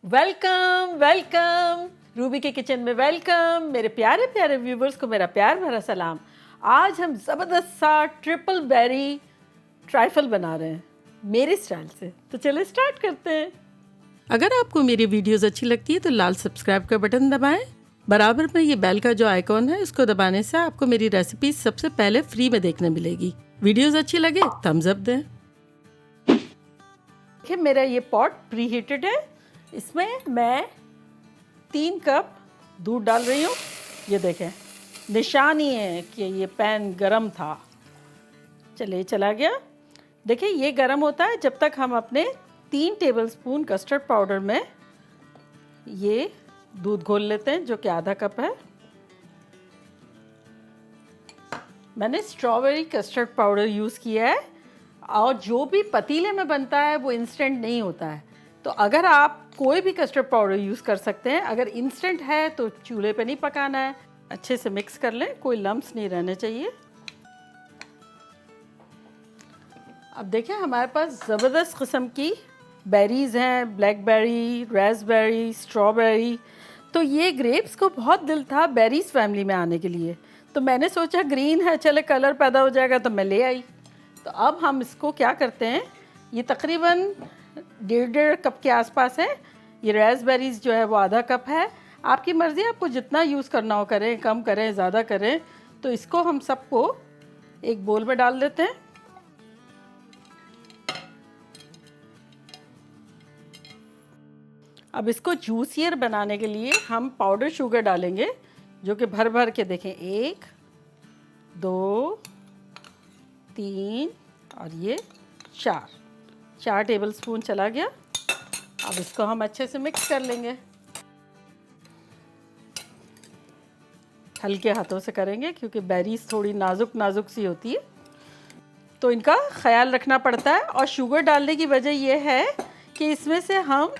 Welcome welcome Ruby के kitchen में welcome. मेरे प्यारे प्यारे व्यूवर्स को मेरा प्यार भरा सलाम। आज हम ज़बरदस्त सा ट्रिपल बेरी ट्राइफल बना रहे हैं मेरे स्टाइल से। तो चलिए स्टार्ट करते हैं। अगर आपको मेरी वीडियोस अच्छी लगती है तो लाल सब्सक्राइब का बटन दबाएं। बराबर में ये बेल का जो आइकॉन है इसको दबाने से आपको मेरी रेसिपी सबसे पहले फ्री में देखने मिलेगी। वीडियोस अच्छी लगे थम्स अप दें। देखिए मेरा ये पॉट प्री हीटेड है। इसमें मैं 3 कप दूध डाल रही हूँ। ये देखें निशानी है कि ये पैन गरम था। चलिए चला गया। देखिए ये गरम होता है जब तक हम अपने 3 टेबलस्पून कस्टर्ड पाउडर में ये दूध घोल लेते हैं जो कि आधा कप है। मैंने स्ट्रॉबेरी कस्टर्ड पाउडर यूज़ किया है और जो भी पतीले में बनता है वो इंस्टेंट नहीं होता है। तो अगर आप कोई भी कस्टर्ड पाउडर यूज़ कर सकते हैं। अगर इंस्टेंट है तो चूल्हे पे नहीं पकाना है। अच्छे से मिक्स कर लें, कोई लम्प्स नहीं रहने चाहिए। अब देखें हमारे पास ज़बरदस्त किस्म की बेरीज़ हैं, ब्लैकबेरी, रास्पबेरी, स्ट्रॉबेरी। तो ये ग्रेप्स को बहुत दिल था बेरीज़ फैमिली में आने के लिए, तो मैंने सोचा ग्रीन है चले कलर पैदा हो जाएगा तो मैं ले आई। तो अब हम इसको क्या करते हैं, ये तकरीबन 1.5 कप के आसपास है। ये रास्पबेरीज़ जो है वो आधा कप है। आपकी मर्ज़ी, आपको जितना यूज़ करना हो करें, कम करें ज़्यादा करें। तो इसको हम सबको एक बोल में डाल देते हैं। अब इसको जूसियर बनाने के लिए हम पाउडर शुगर डालेंगे जो कि भर भर के देखें 1 2 3 और ये 4 टेबलस्पून चला गया। अब इसको हम अच्छे से मिक्स कर लेंगे। हल्के हाथों से करेंगे क्योंकि बेरीज थोड़ी नाजुक नाजुक सी होती है, तो इनका ख्याल रखना पड़ता है। और शुगर डालने की वजह यह है कि इसमें से हम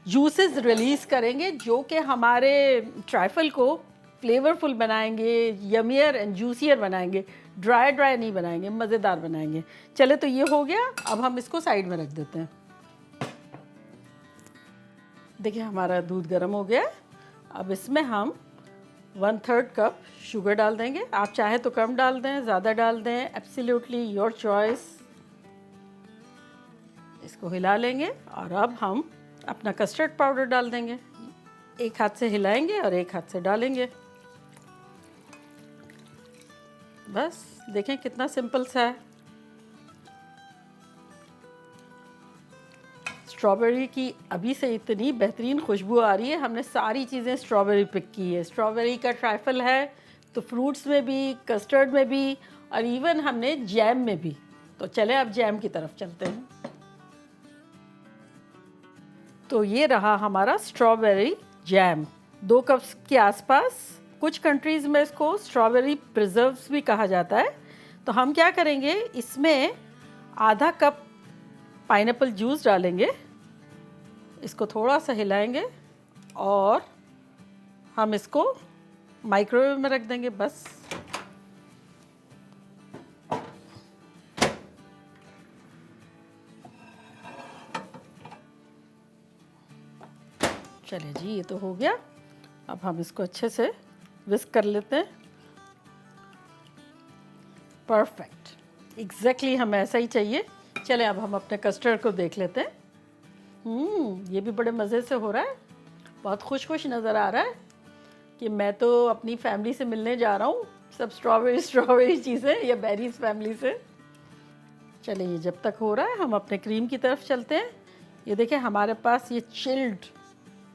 जूसेस रिलीज़ करेंगे जो कि हमारे ट्राइफल को फ्लेवरफुल बनाएंगे, यमियर एंड जूसियर बनाएंगे। ड्राई ड्राई नहीं बनाएंगे, मज़ेदार बनाएंगे। चले तो ये हो गया। अब हम इसको साइड में रख देते हैं। देखिए हमारा दूध गर्म हो गया। अब इसमें हम 1/3 कप शुगर डाल देंगे। आप चाहे तो कम डाल दें, ज़्यादा डाल दें, एब्सोल्युटली योर चॉइस। इसको हिला लेंगे और अब हम अपना कस्टर्ड पाउडर डाल देंगे। एक हाथ से हिलाएंगे और एक हाथ से डालेंगे। बस देखें कितना सिंपल सा है। स्ट्रॉबेरी की अभी से इतनी बेहतरीन खुशबू आ रही है। हमने सारी चीज़ें स्ट्रॉबेरी पिक की है। स्ट्रॉबेरी का ट्राइफल है तो फ्रूट्स में भी, कस्टर्ड में भी और इवन हमने जैम में भी। तो चले अब जैम की तरफ चलते हैं। तो ये रहा हमारा स्ट्रॉबेरी जैम, 2 कप के आसपास। कुछ कंट्रीज़ में इसको स्ट्रॉबेरी प्रिजर्व्स भी कहा जाता है। तो हम क्या करेंगे, इसमें आधा कप पाइनएप्पल जूस डालेंगे। इसको थोड़ा सा हिलाएंगे और हम इसको माइक्रोवेव में रख देंगे। बस चलिए जी, ये तो हो गया। अब हम इसको अच्छे से विस्क कर लेते हैं। परफेक्ट, एग्जैक्टली हमें ऐसा ही चाहिए। चलें अब हम अपने कस्टर्ड को देख लेते हैं। ये भी बड़े मज़े से हो रहा है। बहुत खुश खुश नज़र आ रहा है कि मैं तो अपनी फैमिली से मिलने जा रहा हूँ। सब स्ट्रॉबेरी चीज़ें या बेरीज फैमिली से। चलिए ये जब तक हो रहा है हम अपने क्रीम की तरफ चलते हैं। ये देखें हमारे पास ये चिल्ड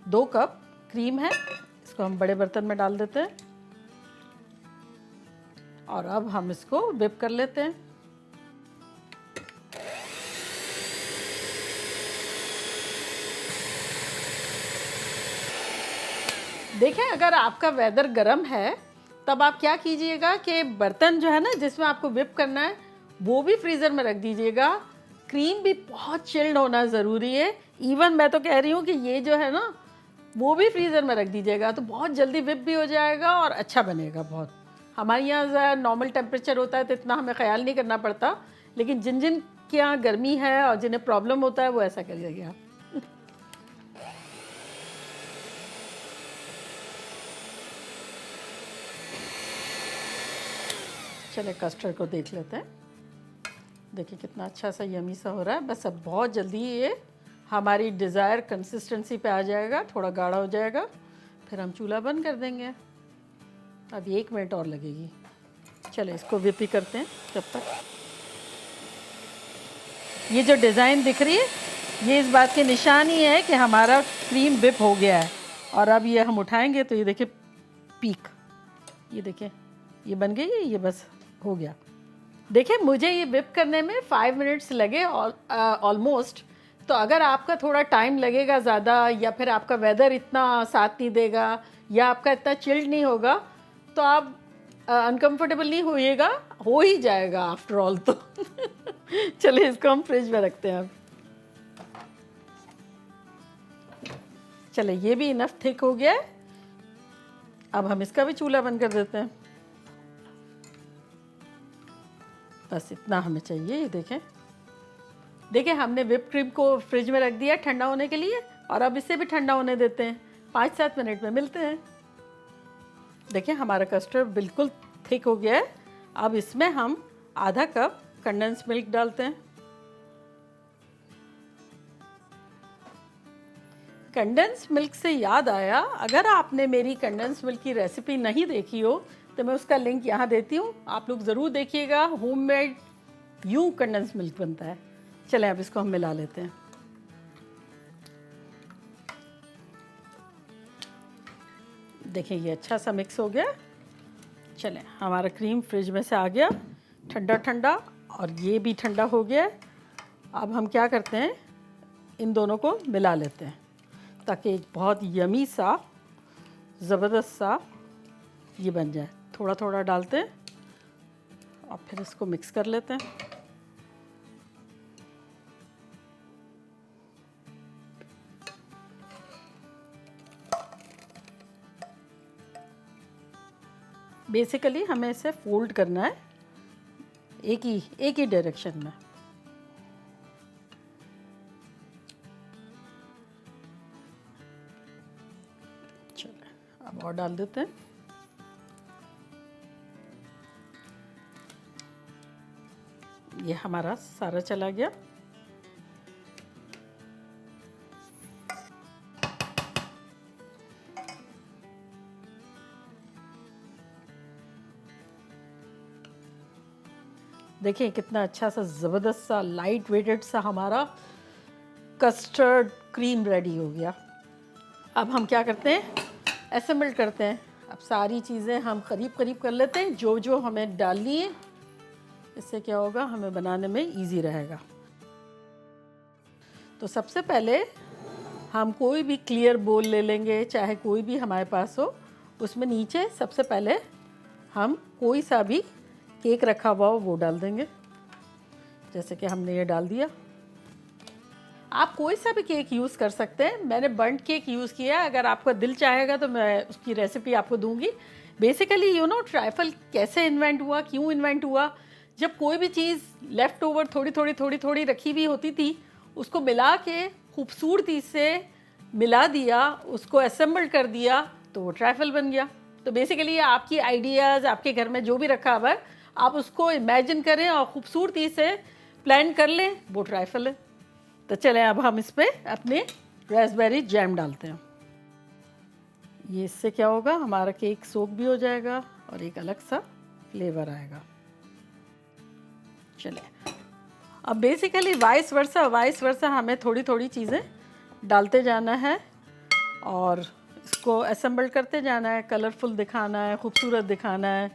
2 कप क्रीम है। इसको हम बड़े बर्तन में डाल देते हैं और अब हम इसको whip कर लेते हैं। देखें अगर आपका वेदर गर्म है तब आप क्या कीजिएगा कि बर्तन जो है ना जिसमें आपको whip करना है वो भी फ्रीज़र में रख दीजिएगा। क्रीम भी बहुत चिल्ड होना ज़रूरी है। इवन मैं तो कह रही हूँ कि ये जो है ना वो भी फ्रीज़र में रख दीजिएगा तो बहुत जल्दी विप भी हो जाएगा और अच्छा बनेगा बहुत। हमारे यहाँ नॉर्मल टेम्परेचर होता है तो इतना हमें ख्याल नहीं करना पड़ता, लेकिन जिन जिन के यहाँ गर्मी है और जिन्हें प्रॉब्लम होता है वो ऐसा करिएगा। चले कस्टर्ड को देख लेते हैं। देखिए कितना अच्छा सा यमी सा हो रहा है। बस अब बहुत जल्दी ये हमारी डिज़ायर कंसिस्टेंसी पे आ जाएगा, थोड़ा गाढ़ा हो जाएगा, फिर हम चूल्हा बंद कर देंगे। अब 1 मिनट और लगेगी। चलो इसको व्हिप ही करते हैं जब तक। ये जो डिज़ाइन दिख रही है ये इस बात की निशानी है कि हमारा क्रीम व्हिप हो गया है। और अब ये हम उठाएंगे तो ये देखिए पीक, ये देखिए ये बन गई है, ये बस हो गया। देखिए मुझे ये व्हिप करने में 5 मिनट्स लगे ऑलमोस्ट। तो अगर आपका थोड़ा टाइम लगेगा ज़्यादा, या फिर आपका वेदर इतना साथ नहीं देगा, या आपका इतना चिल्ड नहीं होगा, तो आप अनकंफर्टेबल नहीं होइएगा, हो ही जाएगा आफ्टर ऑल तो। चलिए इसको हम फ्रिज में रखते हैं अब। चले ये भी इनफ थिक हो गया है। अब हम इसका भी चूल्हा बंद कर देते हैं। बस इतना हमें चाहिए। ये देखें, देखिए हमने व्हिप क्रीम को फ्रिज में रख दिया ठंडा होने के लिए, और अब इसे भी ठंडा होने देते हैं। 5-7 मिनट में मिलते हैं। देखिए हमारा कस्टर्ड बिल्कुल थिक हो गया है। अब इसमें हम आधा कप कंडेंस मिल्क डालते हैं। कंडेंस मिल्क से याद आया, अगर आपने मेरी कंडेंस मिल्क की रेसिपी नहीं देखी हो तो मैं उसका लिंक यहाँ देती हूँ, आप लोग ज़रूर देखिएगा। होममेड यूं कंडेंस मिल्क बनता है। चलें अब इसको हम मिला लेते हैं। देखिए ये अच्छा सा मिक्स हो गया। चलें हमारा क्रीम फ्रिज में से आ गया ठंडा ठंडा, और ये भी ठंडा हो गया। अब हम क्या करते हैं, इन दोनों को मिला लेते हैं ताकि एक बहुत यमी सा ज़बरदस्त सा ये बन जाए। थोड़ा थोड़ा डालते हैं और फिर इसको मिक्स कर लेते हैं। बेसिकली हमें इसे फोल्ड करना है एक ही डायरेक्शन में। चलो अब और डाल देते हैं। ये हमारा सारा चला गया। देखिए कितना अच्छा सा ज़बरदस्त सा लाइट वेटेड सा हमारा कस्टर्ड क्रीम रेडी हो गया। अब हम क्या करते हैं, असेंबल करते हैं। अब सारी चीज़ें हम करीब करीब कर लेते हैं, जो जो हमें डालनी है। इससे क्या होगा, हमें बनाने में इजी रहेगा। तो सबसे पहले हम कोई भी क्लियर बोल ले लेंगे, चाहे कोई भी हमारे पास हो। उसमें नीचे सबसे पहले हम कोई सा भी केक रखा हुआ हो वो डाल देंगे। जैसे कि हमने ये डाल दिया। आप कोई सा भी केक यूज़ कर सकते हैं। मैंने बर्न्ट केक यूज़ किया है। अगर आपका दिल चाहेगा तो मैं उसकी रेसिपी आपको दूंगी। बेसिकली ट्राइफल कैसे इन्वेंट हुआ, क्यों इन्वेंट हुआ, जब कोई भी चीज़ लेफ़्ट ओवर थोड़ी थोड़ी रखी हुई होती थी, उसको मिला के खूबसूरती से मिला दिया, उसको असेंबल कर दिया, तो वो ट्राइफल बन गया। तो बेसिकली आपकी आइडियाज़, आपके घर में जो भी रखा हुआ है, आप उसको इमेजिन करें और ख़ूबसूरती से प्लान कर लें, वो ट्राइफल है। तो चलें अब हम इस पर अपने रास्पबेरी जैम डालते हैं। ये इससे क्या होगा, हमारा केक सोक भी हो जाएगा और एक अलग सा फ्लेवर आएगा। चलें अब बेसिकली वाइस वर्सा हमें थोड़ी थोड़ी चीज़ें डालते जाना है और इसको असेंबल करते जाना है। कलरफुल दिखाना है, खूबसूरत दिखाना है,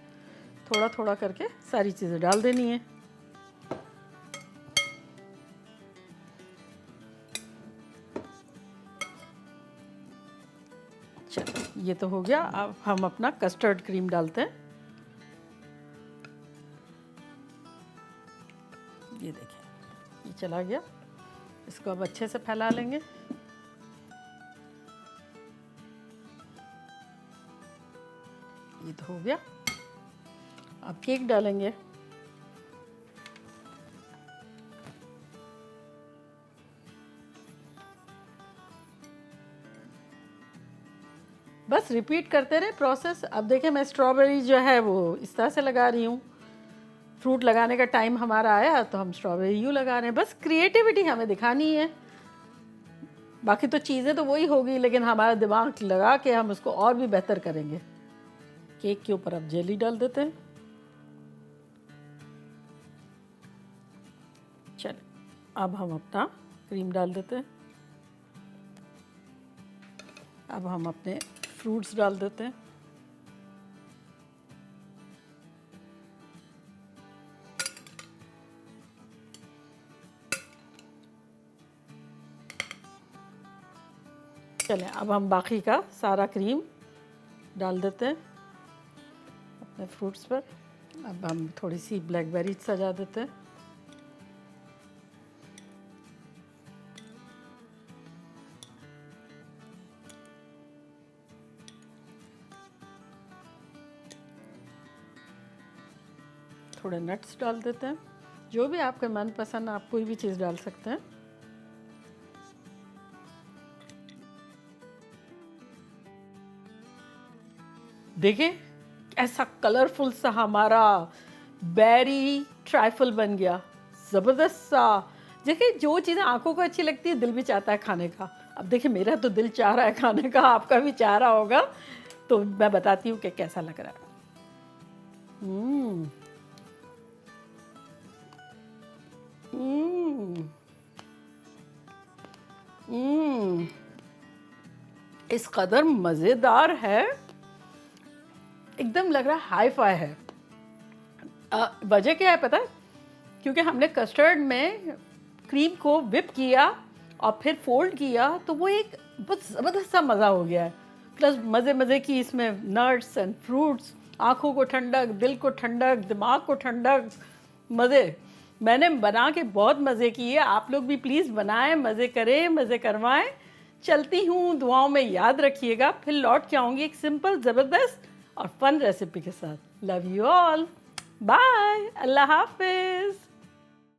थोड़ा थोड़ा करके सारी चीज़ें डाल देनी है। चलो ये तो हो गया। अब हम अपना कस्टर्ड क्रीम डालते हैं। ये देखिए ये चला गया। इसको अब अच्छे से फैला लेंगे। ये तो हो गया। अब केक डालेंगे। बस रिपीट करते रहे प्रोसेस। अब देखिए मैं स्ट्रॉबेरी जो है वो इस तरह से लगा रही हूँ। फ्रूट लगाने का टाइम हमारा आया तो हम स्ट्रॉबेरी यूँ लगा रहे हैं। बस क्रिएटिविटी हमें दिखानी है, बाकी तो चीज़ें तो वही होगी, लेकिन हमारा दिमाग लगा के हम उसको और भी बेहतर करेंगे। केक के ऊपर अब जेली डाल देते हैं। चलिए अब हम अपना क्रीम डाल देते हैं। अब हम अपने फ्रूट्स डाल देते हैं। चलें अब हम बाकी का सारा क्रीम डाल देते हैं अपने फ्रूट्स पर। अब हम थोड़ी सी ब्लैकबेरी सजा देते हैं। थोड़े नट्स डाल देते हैं, जो भी आपके मनपसंद, आप कोई भी चीज़ डाल सकते हैं। देखिए ऐसा कलरफुल सा हमारा बेरी ट्राइफल बन गया, ज़बरदस्त सा। देखिए जो चीज़ें आंखों को अच्छी लगती है दिल भी चाहता है खाने का। अब देखिए मेरा तो दिल चाह रहा है खाने का, आपका भी चाह रहा होगा, तो मैं बताती हूँ कि कैसा लग रहा है। इस कदर मज़ेदार है, एकदम लग रहा है हाई फाई है। वजह क्या है पता है? क्योंकि हमने कस्टर्ड में क्रीम को विप किया और फिर फोल्ड किया, तो वो एक बहुत ज़बरदस्त सा मज़ा हो गया है। प्लस मज़े मज़े की इसमें नट्स एंड फ्रूट्स, आँखों को ठंडक, दिल को ठंडक, दिमाग को ठंडक, मज़े। मैंने बना के बहुत मज़े किए, आप लोग भी प्लीज़ बनाएं, मज़े करें, मज़े करवाएं। चलती हूँ, दुआओं में याद रखिएगा। फिर लौट के आऊँगी एक सिंपल, ज़बरदस्त और फन रेसिपी के साथ। लव यू ऑल, बाय, अल्लाह हाफिज़।